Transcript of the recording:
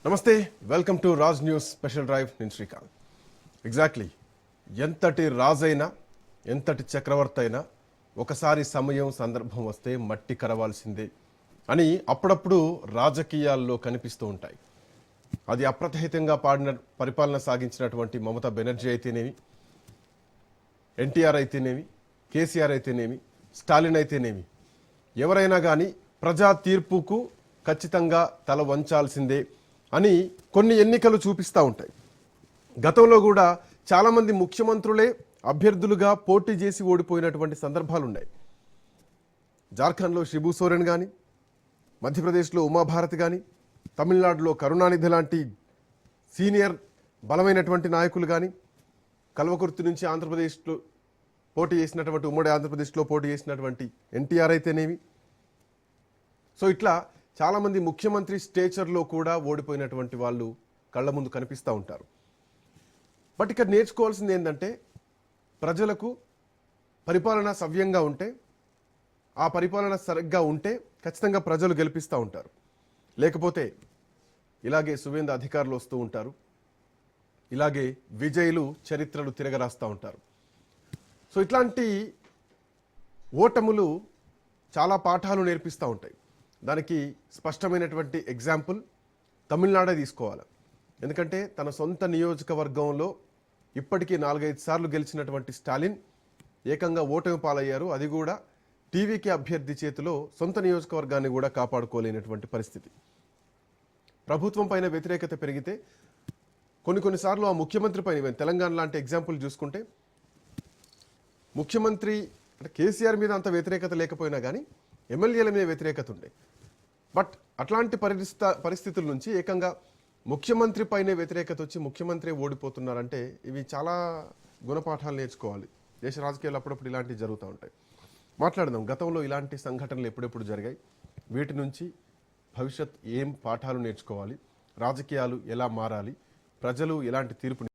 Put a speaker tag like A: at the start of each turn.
A: నమస్తే, welcome to Raj news special drive. నేను Srikanth. Exactly ఎంతటి రాజైనా ఎంతటి చక్రవర్తి అయినా ఒకసారి సమయం సందర్భం వస్తే మట్టి కరవాల్సిందే అని అప్పుడప్పుడు రాజకీయాల్లో కనిపిస్తూ ఉంటాయి. అది అప్రతిహితంగా పరిపాలన సాగించినటువంటి మమతా బెనర్జీ అయితేనేమి, ఎన్టీఆర్ అయితేనేమి, కేసీఆర్ అయితేనేమి, స్టాలిన్ అయితేనేమి, ఎవరైనా కానీ ప్రజా తీర్పుకు ఖచ్చితంగా తల వంచాల్సిందే అని కొన్ని ఎన్నికలు చూపిస్తూ ఉంటాయి. గతంలో కూడా చాలామంది ముఖ్యమంత్రులే అభ్యర్థులుగా పోటీ చేసి ఓడిపోయినటువంటి సందర్భాలు ఉన్నాయి. జార్ఖండ్లో శిబు సోరెన్ కానీ, మధ్యప్రదేశ్లో ఉమాభారత్ కానీ, తమిళనాడులో కరుణానిధి లాంటి సీనియర్ బలమైనటువంటి నాయకులు కానీ, కల్వకుర్తి నుంచి ఆంధ్రప్రదేశ్లో పోటీ చేసినటువంటి ఉమ్మడి ఆంధ్రప్రదేశ్లో పోటీ చేసినటువంటి ఎన్టీఆర్ అయితేనేమి. సో ఇట్లా చాలామంది ముఖ్యమంత్రి స్టేచర్లో కూడా ఓడిపోయినటువంటి వాళ్ళు కళ్ళ ముందు కనిపిస్తూ ఉంటారు. బట్ ఇక్కడ నేర్చుకోవాల్సింది ఏంటంటే, ప్రజలకు పరిపాలన సవ్యంగా ఉంటే, ఆ పరిపాలన సరిగ్గా ఉంటే ఖచ్చితంగా ప్రజలు గెలిపిస్తూ ఉంటారు. లేకపోతే ఇలాగే సువేంద్ర అధికారులు వస్తూ ఉంటారు, ఇలాగే విజయులు చరిత్రలు తిరగరాస్తూ ఉంటారు. సో ఇట్లాంటి ఓటములు చాలా పాఠాలు నేర్పిస్తూ ఉంటాయి. దానికి స్పష్టమైనటువంటి ఎగ్జాంపుల్ తమిళనాడే తీసుకోవాలి. ఎందుకంటే తన సొంత నియోజకవర్గంలో ఇప్పటికీ 4-5 సార్లు గెలిచినటువంటి స్టాలిన్ ఏకంగా ఓటమి పాలయ్యారు. అది కూడా టీవీకే అభ్యర్థి చేతిలో సొంత నియోజకవర్గాన్ని కూడా కాపాడుకోలేనటువంటి పరిస్థితి. ప్రభుత్వం పైన వ్యతిరేకత పెరిగితే కొన్నిసార్లు ఆ ముఖ్యమంత్రి పైన, తెలంగాణ లాంటి ఎగ్జాంపుల్ చూసుకుంటే, ముఖ్యమంత్రి అంటే కేసీఆర్ మీద అంత వ్యతిరేకత లేకపోయినా కానీ ఎమ్మెల్యేల మీద వ్యతిరేకత ఉండే. బట్ అట్లాంటి పరిస్థితుల నుంచి ఏకంగా ముఖ్యమంత్రి పైనే వ్యతిరేకత వచ్చి ముఖ్యమంత్రి ఓడిపోతున్నారంటే ఇవి చాలా గుణపాఠాలు నేర్చుకోవాలి. దేశ రాజకీయాలు అప్పుడప్పుడు ఇలాంటివి జరుగుతూ ఉంటాయి. మాట్లాడదాం, గతంలో ఇలాంటి సంఘటనలు ఎప్పుడెప్పుడు జరిగాయి, వీటి నుంచి భవిష్యత్ ఏం పాఠాలు నేర్చుకోవాలి, రాజకీయాలు ఎలా మారాలి, ప్రజలు ఎలాంటి తీర్పు